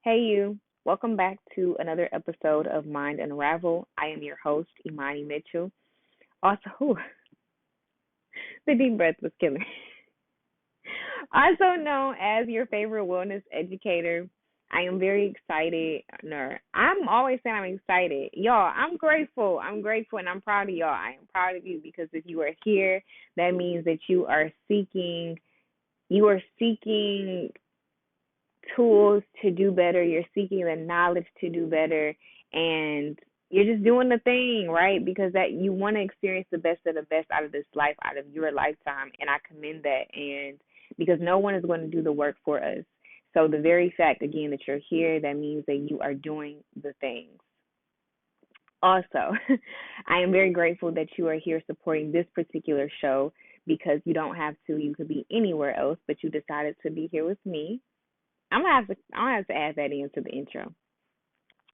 Hey, you. Welcome back to another episode of Mind Unravel. I am your host, Imani Mitchell. Also, the deep breath was killing. Also known as your favorite wellness educator. I am very excited. No, I'm always saying I'm excited. Y'all, I'm grateful. I'm grateful and I'm proud of y'all. I am proud of you because if you are here, that means that you are seeking tools to do better. You're seeking the knowledge to do better, and you're just doing the thing, right? Because that you want to experience the best of the best out of this life, out of your lifetime, and I commend that. And because no one is going to do the work for us. So the very fact again that you're here, that means that you are doing the things. Also, I am very grateful that you are here supporting this particular show because you don't have to. You could be anywhere else, but you decided to be here with me. I'm gonna have to add that into the intro.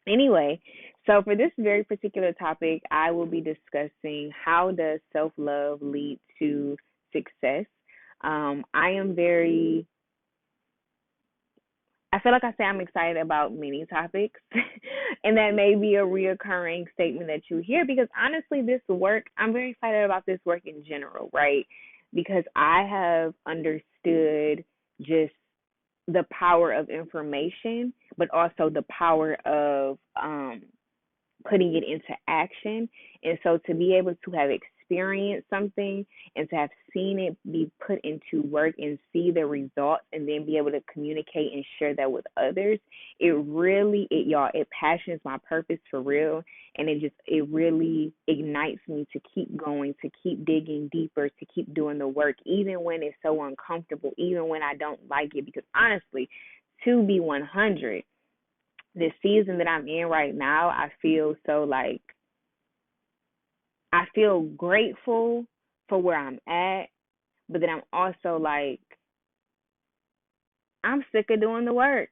Anyway, so for this very particular topic, I will be discussing how does self love lead to success. I am very I feel like I say I'm excited about many topics, and that may be a reoccurring statement that you hear because honestly, this work, I'm very excited about this work in general, right? Because I have understood just the power of information, but also the power of putting it into action. And so to be able to have experienced something and to have seen it be put into work and see the results and then be able to communicate and share that with others, it passions my purpose for real. And it really ignites me to keep going, to keep digging deeper, to keep doing the work, even when it's so uncomfortable, even when I don't like it. Because honestly, to be 100, the season that I'm in right now, I feel so like I feel grateful for where I'm at, but then I'm also like I'm sick of doing the work.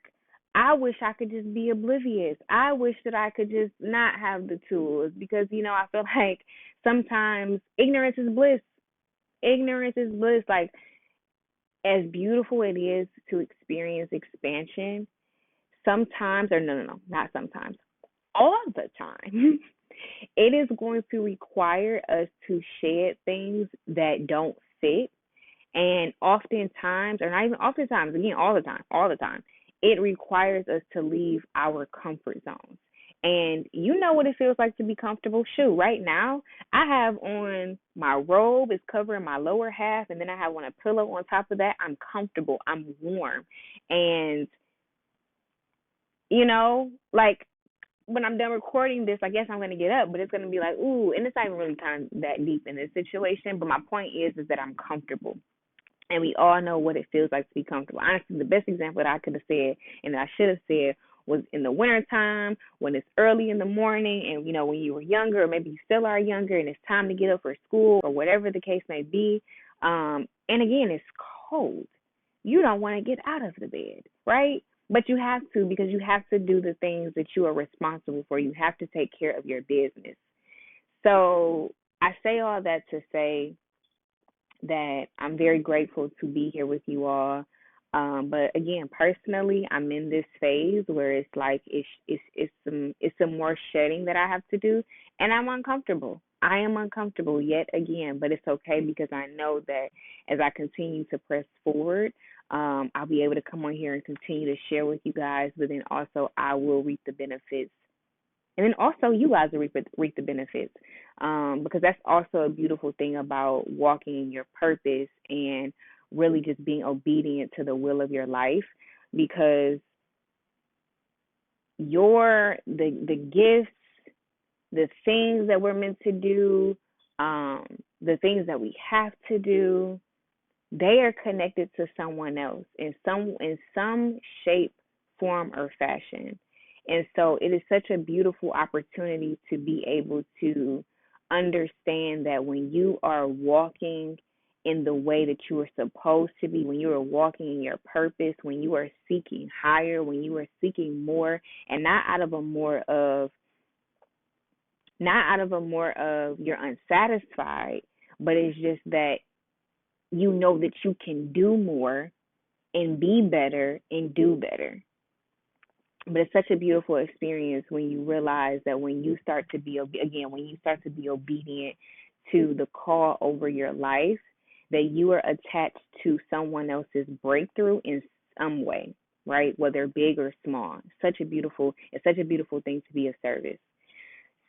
I wish I could just be oblivious. I wish that I could just not have the tools because I feel like sometimes ignorance is bliss. Ignorance is bliss. Like as beautiful it is to experience expansion, sometimes or no, not sometimes. All the time. It is going to require us to shed things that don't fit. And oftentimes, or not even oftentimes, again, all the time, it requires us to leave our comfort zones. And you know what it feels like to be comfortable. Shoot, right now, I have on my robe, it's covering my lower half, and then I have on a pillow on top of that. I'm comfortable, I'm warm. And, like when I'm done recording this, I guess I'm gonna get up, but it's gonna be like, ooh, and it's not even really kind of that deep in this situation. But my point is that I'm comfortable, and we all know what it feels like to be comfortable. Honestly, the best example that I could have said and that I should have said was in the wintertime when it's early in the morning, and when you were younger, or maybe you still are younger, and it's time to get up for school or whatever the case may be. And again, it's cold. You don't want to get out of the bed, right? But you have to because you have to do the things that you are responsible for. You have to take care of your business. So I say all that to say that I'm very grateful to be here with you all. But again, personally, I'm in this phase where it's like it's some more shedding that I have to do, and I'm uncomfortable. I am uncomfortable yet again, but it's okay because I know that as I continue to press forward, I'll be able to come on here and continue to share with you guys. But then also, I will reap the benefits, and then also you guys will reap the benefits, because that's also a beautiful thing about walking in your purpose and really just being obedient to the will of your life, because the gifts, the things that we're meant to do, the things that we have to do, they are connected to someone else in some shape, form, or fashion. And so it is such a beautiful opportunity to be able to understand that when you are walking in the way that you are supposed to be, when you are walking in your purpose, when you are seeking higher, when you are seeking more, and not out of a more of you're unsatisfied, but it's just that you know that you can do more and be better and do better. But it's such a beautiful experience when you realize that when you start to be, again, when you start to be obedient to the call over your life, that you are attached to someone else's breakthrough in some way, right? Whether big or small. It's such a beautiful thing to be of service.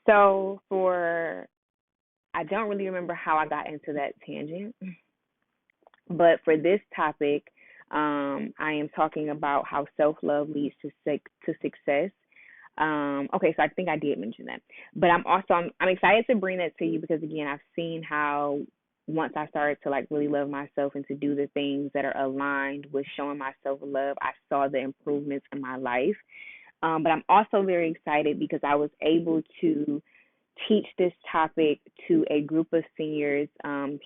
So I don't really remember how I got into that tangent, but for this topic, I am talking about how self love leads to success. Okay, so I think I did mention that, but I'm excited to bring that to you because again, I've seen how once I started to like really love myself and to do the things that are aligned with showing myself love, I saw the improvements in my life. But I'm also very excited because I was able to teach this topic to a group of seniors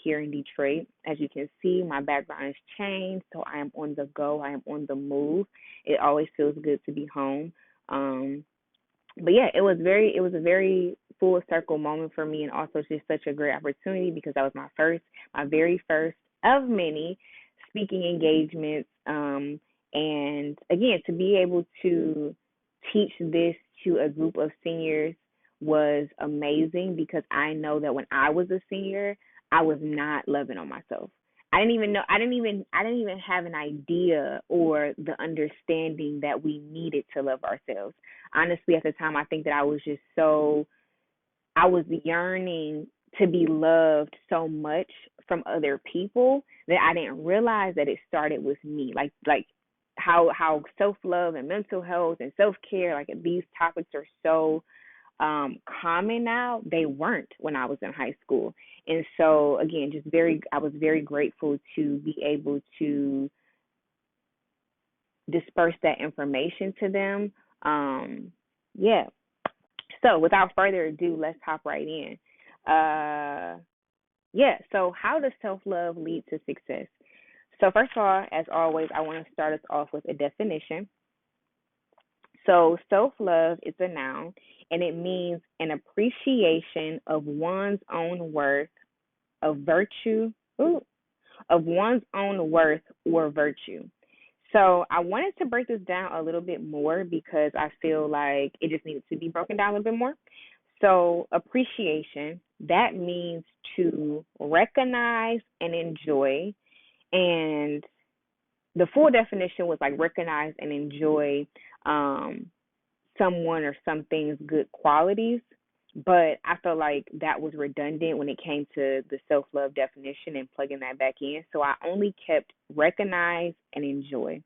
here in Detroit. As you can see, my background has changed, so I am on the go. I am on the move. It always feels good to be home. But yeah, it was a very full circle moment for me, and also just such a great opportunity because that was my very first of many speaking engagements. And again, to be able to teach this to a group of seniors was amazing because I know that when I was a senior, I was not loving on myself. I didn't even have an idea or the understanding that we needed to love ourselves. Honestly, at the time I think that I was yearning to be loved so much from other people that I didn't realize that it started with me. Like how self love and mental health and self care, like these topics are so common now. They weren't when I was in high school. And so again, I was very grateful to be able to disperse that information to them. Yeah. So without further ado, let's hop right in. Yeah. So how does self love lead to success? So first of all, as always, I want to start us off with a definition. So self love is a noun, and it means an appreciation of one's own worth, of virtue, ooh, of one's own worth or virtue. So I wanted to break this down a little bit more because I feel like it just needs to be broken down a little bit more. So appreciation, that means to recognize and enjoy. And the full definition was like recognize and enjoy um, someone or something's good qualities. But I felt like that was redundant when it came to the self love definition and plugging that back in. So I only kept recognize and enjoy.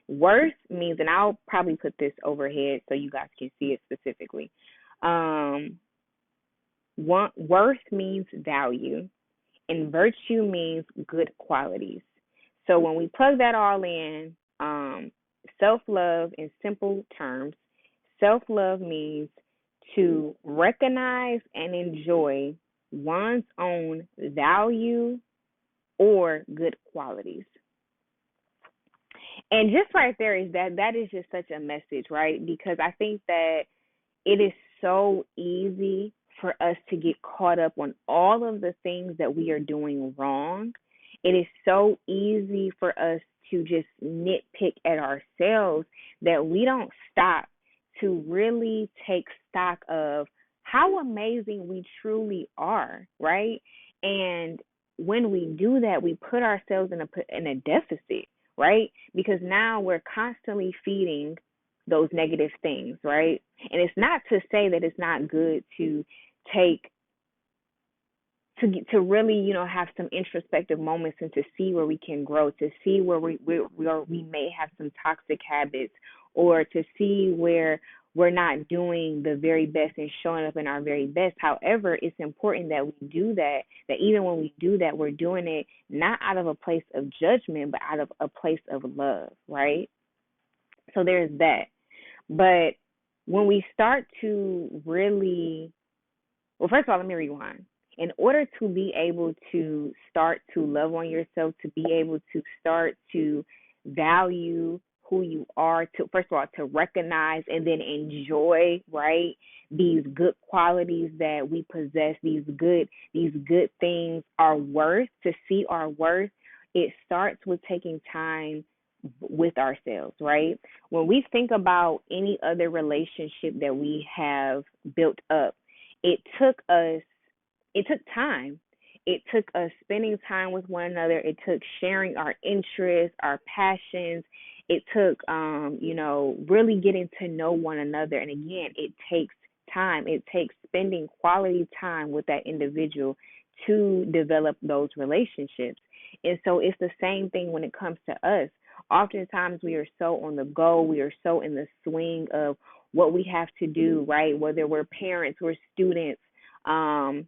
Worth means, and I'll probably put this overhead so you guys can see it specifically. Um, worth means value, and virtue means good qualities. So when we plug that all in, self love in simple terms, self love means to recognize and enjoy one's own value or good qualities. And just right there is that is just such a message, right? Because I think that it is so easy for us to get caught up on all of the things that we are doing wrong. It is so easy for us to just nitpick at ourselves that we don't stop to really take stock of how amazing we truly are, right? And when we do that, we put ourselves in a deficit, right? Because now we're constantly feeding those negative things, right? And it's not to say that it's not good to take to really, have some introspective moments and to see where we can grow, to see where we may have some toxic habits, or to see where we're not doing the very best and showing up in our very best. However, it's important that we do that, that even when we do that, we're doing it not out of a place of judgment, but out of a place of love, right? So there's that. But when we start to really, well, first of all, let me rewind. In order to be able to start to love on yourself, to be able to start to value who you are, to first of all to recognize and then enjoy, right, these good qualities that we possess, these good things, our worth, to see our worth, it starts with taking time with ourselves, right? When we think about any other relationship that we have built up, it took us, it took time. It took us spending time with one another. It took sharing our interests, our passions. It took, really getting to know one another. And again, it takes time. It takes spending quality time with that individual to develop those relationships. And so it's the same thing when it comes to us. Oftentimes we are so on the go, we are so in the swing of what we have to do, right? Whether we're parents, we're students, um,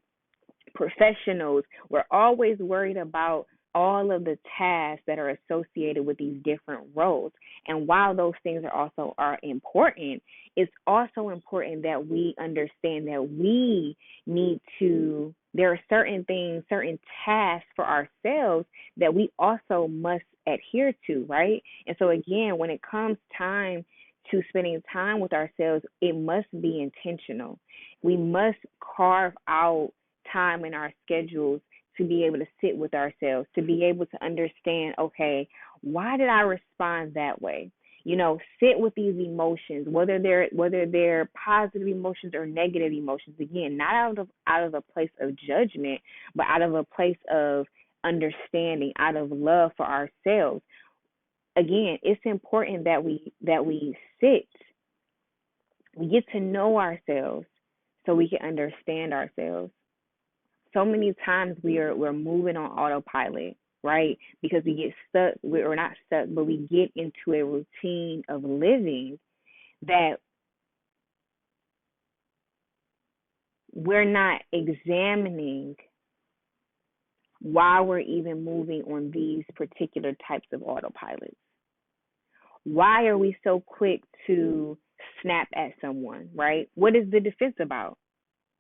professionals, we're always worried about all of the tasks that are associated with these different roles. And while those things are important, it's also important that we understand that we need to, there are certain things, certain tasks for ourselves that we also must adhere to, right? And so again, when it comes time to spending time with ourselves, it must be intentional. We must carve out time in our schedules to be able to sit with ourselves, to be able to understand, okay, why did I respond that way? Sit with these emotions, whether they're positive emotions or negative emotions. Again, not out of a place of judgment, but out of a place of understanding, out of love for ourselves. Again, it's important that we sit, we get to know ourselves so we can understand ourselves. So many times we're moving on autopilot, right? Because we get stuck, we're not stuck, but we get into a routine of living that we're not examining why we're even moving on these particular types of autopilots. Why are we so quick to snap at someone, right? What is the defense about?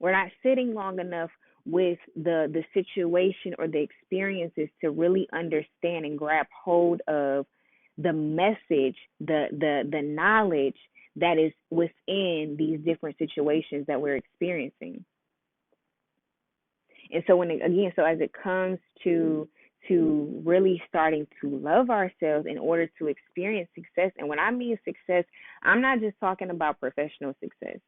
We're not sitting long enough with the situation or the experiences to really understand and grab hold of the message, the knowledge that is within these different situations that we're experiencing. And so so as it comes to really starting to love ourselves in order to experience success, and when I mean success, I'm not just talking about professional success,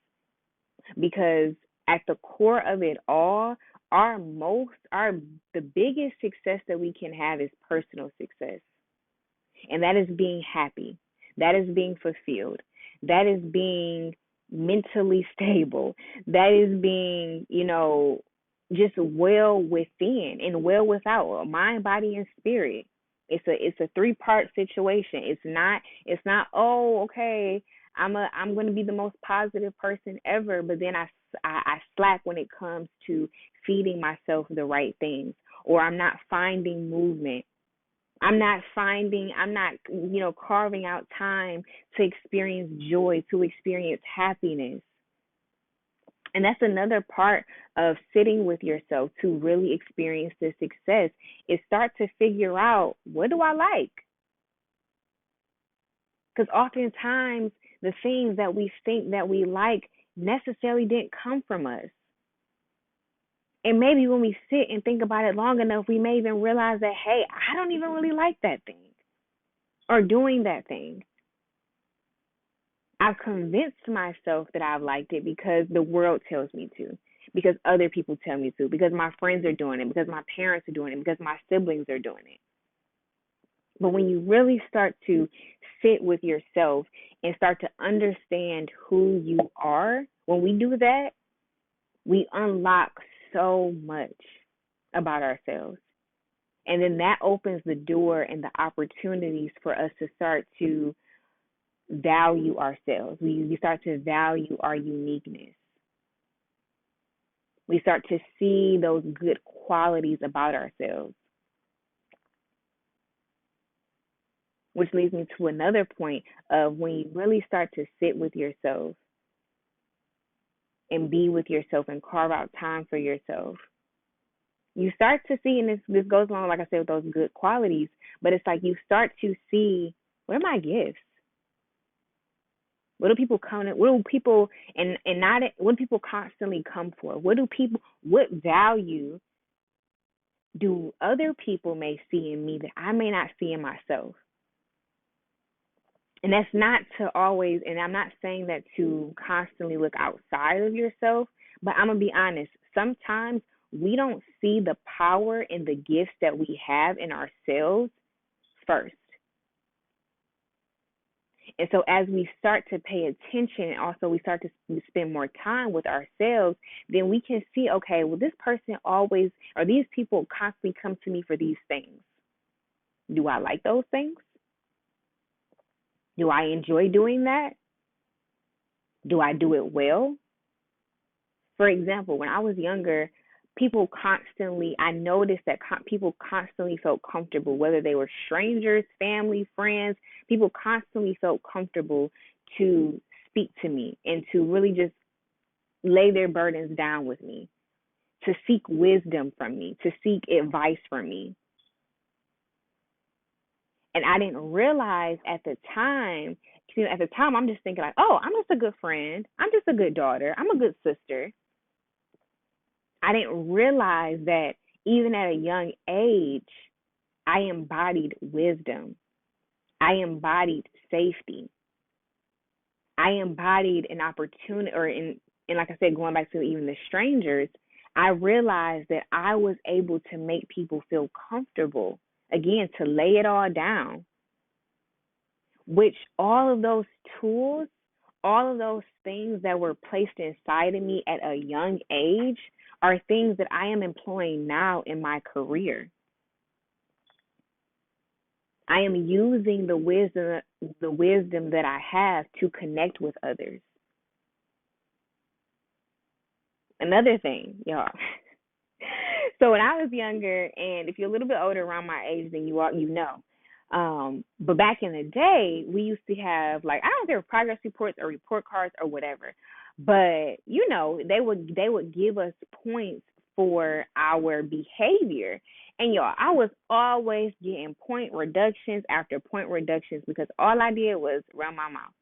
because at the core of it all, the biggest success that we can have is personal success. And that is being happy. That is being fulfilled. That is being mentally stable. That is being, just well within and well without, mind, body, and spirit. It's a three-part situation. It's not, oh, okay, I'm going to be the most positive person ever, but then I slack when it comes to feeding myself the right things, or I'm not finding movement. I'm not carving out time to experience joy, to experience happiness. And that's another part of sitting with yourself to really experience the success, is start to figure out, what do I like? Because oftentimes the things that we think that we like necessarily didn't come from us. And maybe when we sit and think about it long enough, we may even realize that, hey, I don't even really like that thing or doing that thing. I've convinced myself that I've liked it because the world tells me to, because other people tell me to, because my friends are doing it, because my parents are doing it, because my siblings are doing it. But when you really start to sit with yourself and start to understand who you are, when we do that, we unlock so much about ourselves. And then that opens the door and the opportunities for us to start to value ourselves. We start to value our uniqueness. We start to see those good qualities about ourselves. Which leads me to another point of when you really start to sit with yourself and be with yourself and carve out time for yourself, you start to see, and this goes along, like I said, with those good qualities, but it's like you start to see, what are my gifts? What do people come? What do people and not? What do people constantly come for? What value do other people may see in me that I may not see in myself? And that's not to always, and I'm not saying that to constantly look outside of yourself, but I'm going to be honest. Sometimes we don't see the power and the gifts that we have in ourselves first. And so as we start to pay attention, and also we start to spend more time with ourselves, then we can see, okay, well, this person always, or these people constantly come to me for these things. Do I like those things? Do I enjoy doing that? Do I do it well? For example, when I was younger, I noticed that people constantly felt comfortable, whether they were strangers, family, friends, people constantly felt comfortable to speak to me and to really just lay their burdens down with me, to seek wisdom from me, to seek advice from me. And I didn't realize at the time, I'm just thinking like, oh, I'm just a good friend. I'm just a good daughter. I'm a good sister. I didn't realize that even at a young age, I embodied wisdom. I embodied safety. I embodied an opportunity, and like I said, going back to even the strangers, I realized that I was able to make people feel comfortable. Again, to lay it all down, which all of those tools, all of those things that were placed inside of me at a young age are things that I am employing now in my career. I am using the wisdom that I have to connect with others. Another thing, y'all. So when I was younger, and if you're a little bit older around my age, then you know. But back in the day, we used to have, like, I don't know if they were progress reports or report cards or whatever, but they would give us points for our behavior. And y'all, I was always getting point reductions after point reductions because all I did was run my mouth.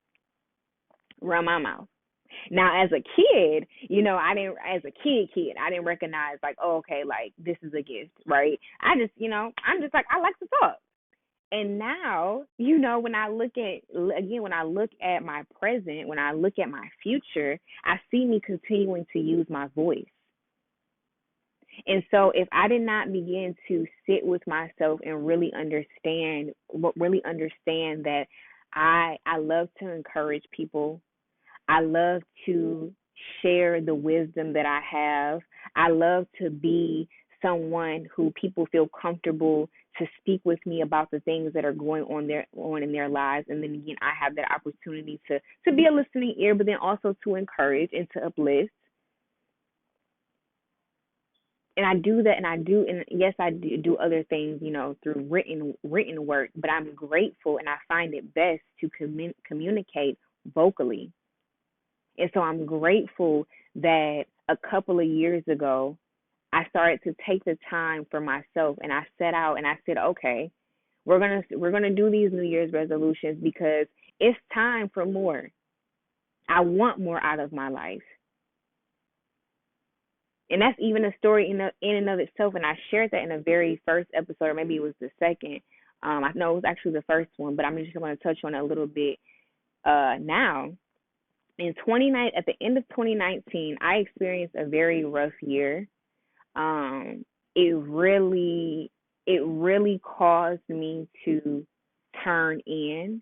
Now, as a kid, as a kid, I didn't recognize, like, oh, okay, like, this is a gift, right? I'm just like, I like to talk. And now, when I look at my present, when I look at my future, I see me continuing to use my voice. And so if I did not begin to sit with myself and really understand that I love to encourage people, I love to share the wisdom that I have. I love to be someone who people feel comfortable to speak with me about the things that are going on in their lives. And then again, I have that opportunity to be a listening ear, but then also to encourage and to uplift. And I do that, and yes, I do other things, through written work. But I'm grateful, and I find it best to communicate vocally. And so I'm grateful that a couple of years ago, I started to take the time for myself, and I set out and I said, okay, we're gonna do these New Year's resolutions because it's time for more. I want more out of my life. And that's even a story in and of itself. And I shared that in the very first episode, or maybe it was the second. I know it was actually the first one, but I'm just going to touch on it a little bit now. At the end of 2019, I experienced a very rough year. It really caused me to turn in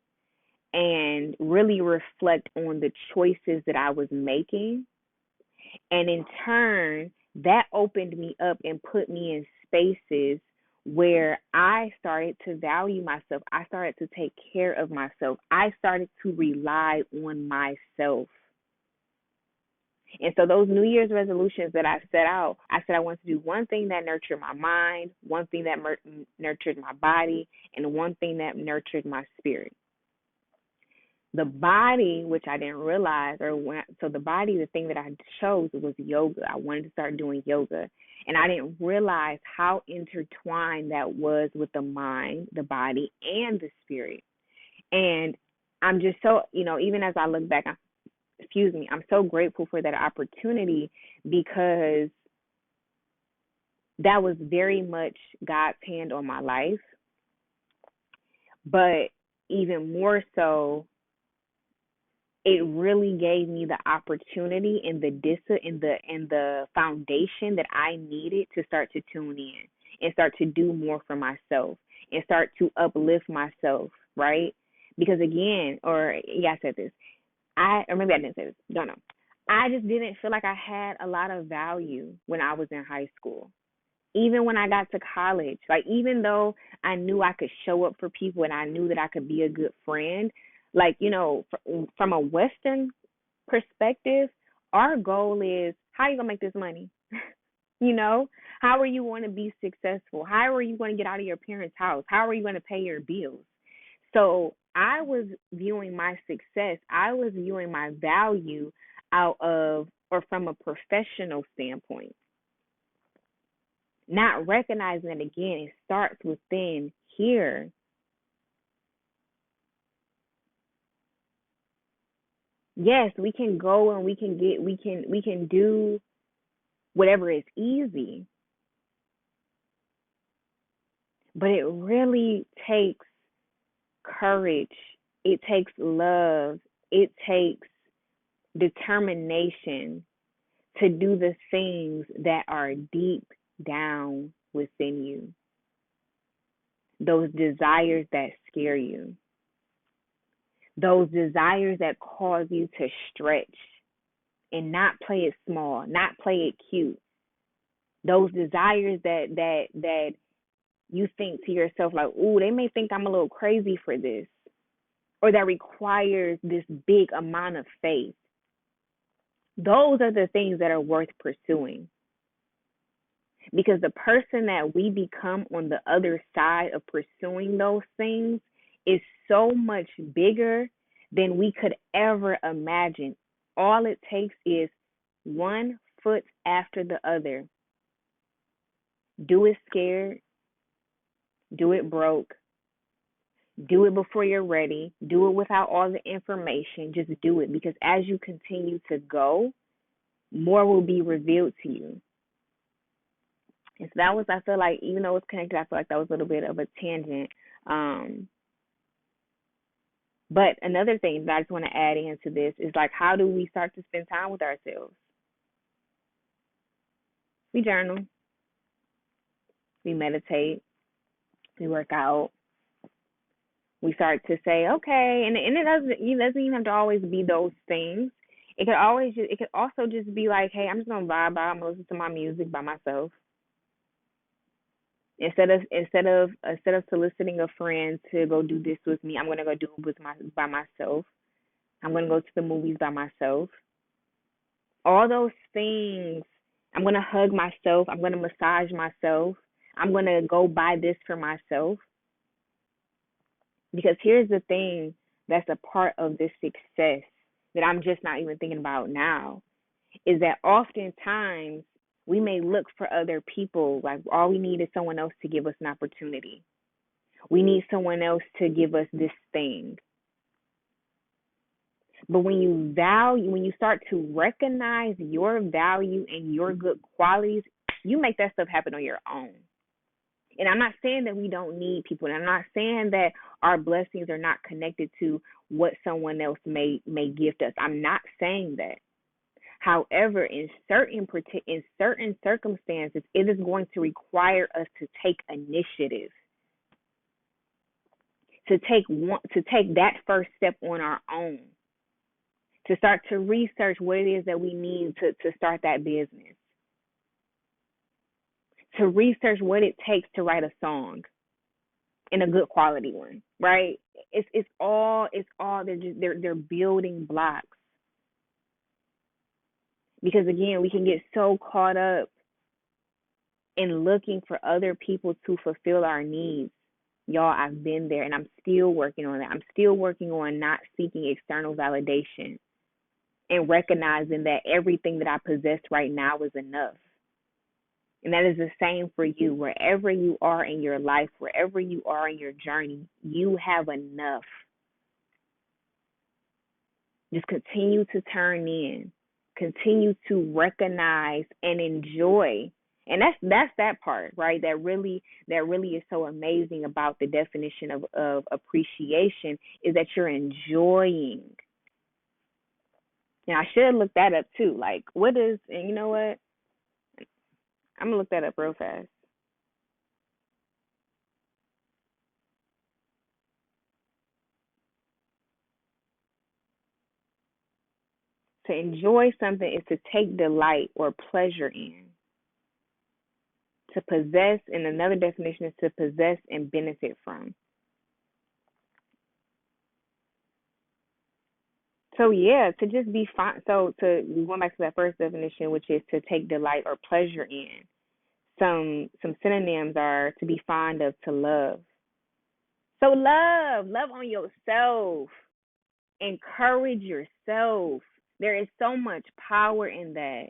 and really reflect on the choices that I was making. And in turn, that opened me up and put me in spaces where I started to value myself. I started to take care of myself. I started to rely on myself. And so those New Year's resolutions that I set out, I said I wanted to do one thing that nurtured my mind, one thing that nurtured my body, and one thing that nurtured my spirit. The body, which I didn't realize, the body, the thing that I chose was yoga. I wanted to start doing yoga. And I didn't realize how intertwined that was with the mind, the body, and the spirit. And I'm just so, even as I look back, I'm so grateful for that opportunity because that was very much God's hand on my life. But even more so, it really gave me the opportunity and the and the foundation that I needed to start to tune in and start to do more for myself and start to uplift myself, right? Because again, or yeah, I said this. Or maybe I didn't say this. Don't know. I just didn't feel like I had a lot of value when I was in high school. Even when I got to college, like even though I knew I could show up for people and I knew that I could be a good friend, like, from a Western perspective, our goal is how are you going to make this money? you know, how are you going to be successful? How are you going to get out of your parents' house? How are you going to pay your bills? So I was viewing my success, I was viewing my value out of or from a professional standpoint, not recognizing that again, it starts within here. Yes, we can go and we can do whatever is easy, but it really takes courage. It takes love. It takes determination to do the things that are deep down within you. Those desires that scare you. Those desires that cause you to stretch and not play it small, not play it cute. Those desires that you think to yourself like, "Ooh, they may think I'm a little crazy for this," or that requires this big amount of faith. Those are the things that are worth pursuing. Because the person that we become on the other side of pursuing those things is so much bigger than we could ever imagine. All it takes is one foot after the other. Do it scared, do it broke, do it before you're ready, do it without all the information. Just do it, because as you continue to go, more will be revealed to you. And so that was, I feel like, even though it's connected, I feel like that was a little bit of a tangent. Um, but another thing that I just want to add into this is like, how do we start to spend time with ourselves? We journal, we meditate, we work out. We start to say, okay, and it doesn't even have to always be those things. It could also just be like, hey, I'm just gonna vibe out. I'm gonna listen to my music by myself. Instead of soliciting a friend to go do this with me, I'm gonna go do it by myself. I'm gonna go to the movies by myself. All those things. I'm gonna hug myself. I'm gonna massage myself. I'm gonna go buy this for myself. Because here's the thing that's a part of this success that I'm just not even thinking about now, is that oftentimes we may look for other people, like all we need is someone else to give us an opportunity. We need someone else to give us this thing. But when you start to recognize your value and your good qualities, you make that stuff happen on your own. And I'm not saying that we don't need people. And I'm not saying that our blessings are not connected to what someone else may gift us. I'm not saying that. However, in certain circumstances, it is going to require us to take initiative, to take that first step on our own, to start to research what it is that we need to start that business, to research what it takes to write a song and a good quality one, right? It's all they're building blocks. Because again, we can get so caught up in looking for other people to fulfill our needs. Y'all, I've been there and I'm still working on that. I'm still working on not seeking external validation and recognizing that everything that I possess right now is enough. And that is the same for you. Wherever you are in your life, wherever you are in your journey, you have enough. Just continue to turn in, continue to recognize and enjoy And that's that part, right? That really is so amazing about the definition of appreciation is that you're enjoying. Now I should look that up too. Like what is, and you know what? I'm gonna look that up real fast. To enjoy something is to take delight or pleasure in. To possess, and another definition is to possess and benefit from. So yeah, to just be fine. So to going back to that first definition, which is to take delight or pleasure in. Some synonyms are to be fond of, to love. So love on yourself. Encourage yourself. There is so much power in that.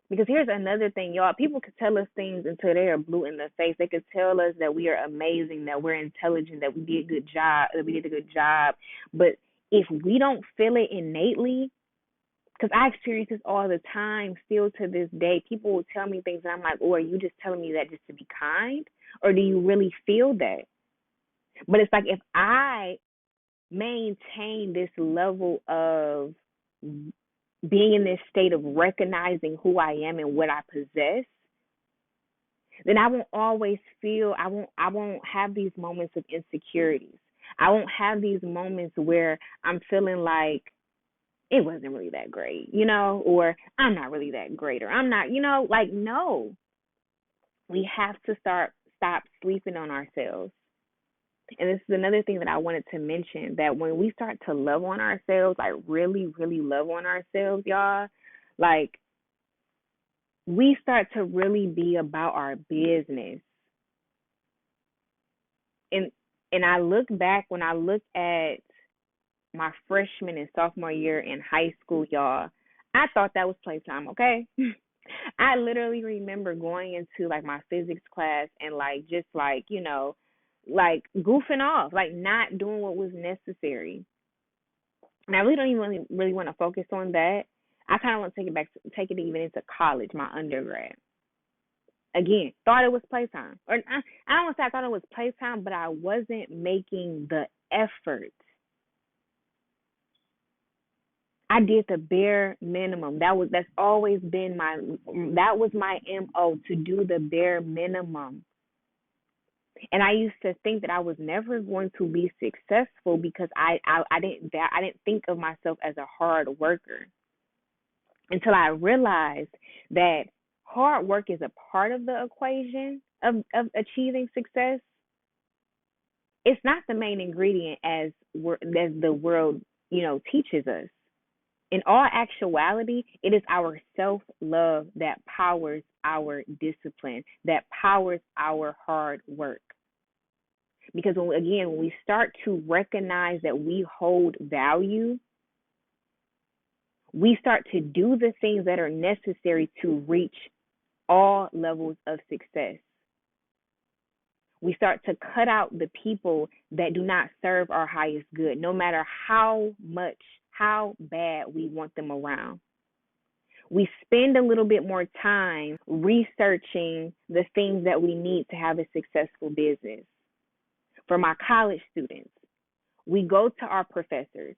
Because here's another thing, y'all. People could tell us things until they are blue in the face. They could tell us that we are amazing, that we're intelligent, that we did a good job, that we did a good job. But if we don't feel it innately, because I experience this all the time, still to this day, people will tell me things, and I'm like, "Oh, are you just telling me that just to be kind, or do you really feel that?" But it's like if I maintain this level of being in this state of recognizing who I am and what I possess, then I won't always feel I won't have these moments of insecurities. I won't have these moments where I'm feeling like it wasn't really that great, or I'm not really that great, or I'm not, like no. We have to stop sleeping on ourselves. And this is another thing that I wanted to mention, that when we start to love on ourselves, like really, really love on ourselves, y'all, like we start to really be about our business. And I look back, when I look at my freshman and sophomore year in high school, y'all, I thought that was playtime, okay? I literally remember going into like my physics class and like just like, like goofing off, like not doing what was necessary. And I really don't even really want to focus on that. I kind of want to take it even into college, my undergrad. Again, thought it was playtime. Or I don't want to say I thought it was playtime, but I wasn't making the effort. I did the bare minimum. That's always been that was my MO, to do the bare minimum. And I used to think that I was never going to be successful because I didn't think of myself as a hard worker, until I realized that hard work is a part of the equation of achieving success. It's not the main ingredient as the world, teaches us. In all actuality, it is our self love that powers our discipline, that powers our hard work. Because when we start to recognize that we hold value, we start to do the things that are necessary to reach all levels of success. We start to cut out the people that do not serve our highest good, no matter how bad we want them around. We spend a little bit more time researching the things that we need to have a successful business. For my college students, we go to our professors.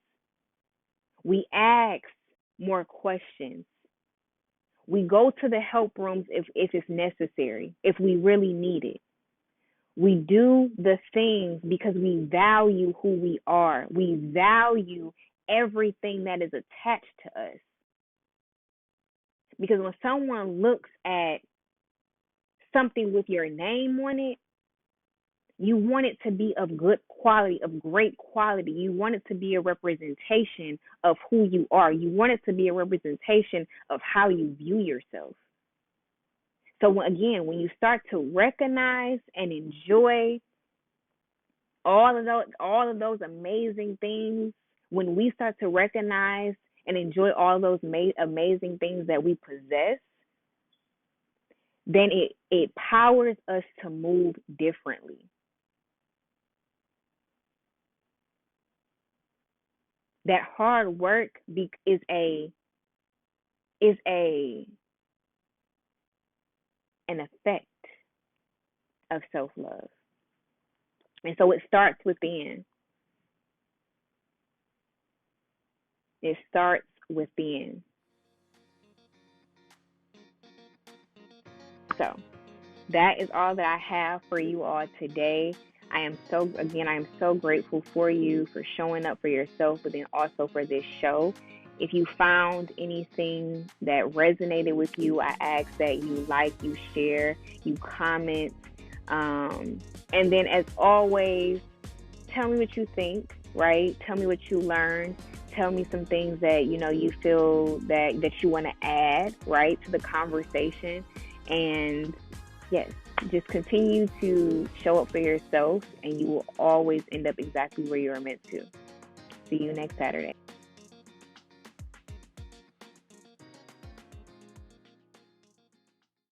We ask more questions. We go to the help rooms if it's necessary, if we really need it. We do the things because we value who we are. We value everything that is attached to us. Because when someone looks at something with your name on it, you want it to be of good quality, of great quality. You want it to be a representation of who you are. You want it to be a representation of how you view yourself. So when you start to recognize and enjoy all of those amazing things, when we start to recognize and enjoy all those amazing things that we possess, then it powers us to move differently. That hard work is a an effect of self-love. And so it starts within. It starts within. So that is all that I have for you all today. I am so grateful for you for showing up for yourself, but then also for this show. If you found anything that resonated with you, I ask that you like, you share, you comment. And then, as always, tell me what you think, right? Tell me what you learned. Tell me some things that you feel that you want to add, right, to the conversation. And yes, just continue to show up for yourself, and you will always end up exactly where you are meant to. See you next Saturday.